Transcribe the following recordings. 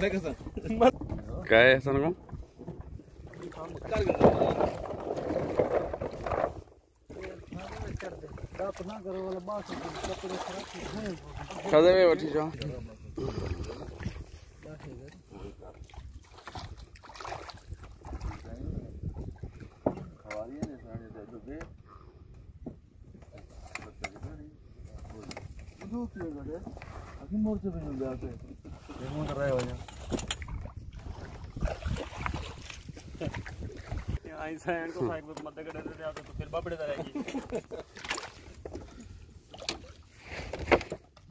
क्या है सन को कदे में बैठी जाओ मोर्चे पे मिल जाते देखो कर रहे हो यहाँ ऐसा है इनको फाइट में मत कर रहे आते तो फिर बापड़े रहेगी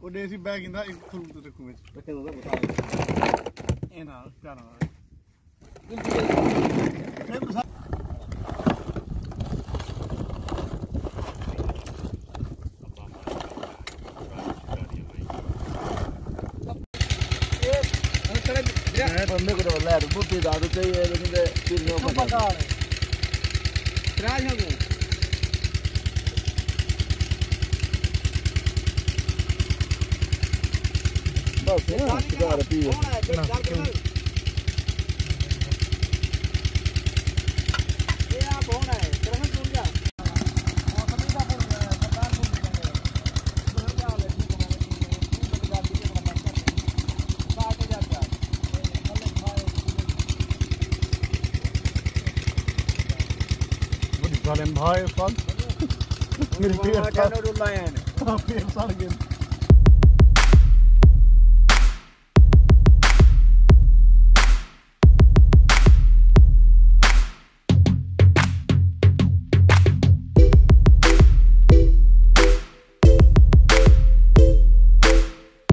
वो देसी बैग इंदा एक फुल तो रखूं मैं रखे तो बता ये ना क्या ना बंदे को बोला यार बुद्धि दादू चाहिए लेकिन फिर नो पता है राज हो गए बस ना सिगार पी ये आप होना है तरह सुन जा Salim bhai fun. Military. Fiir sar gaya.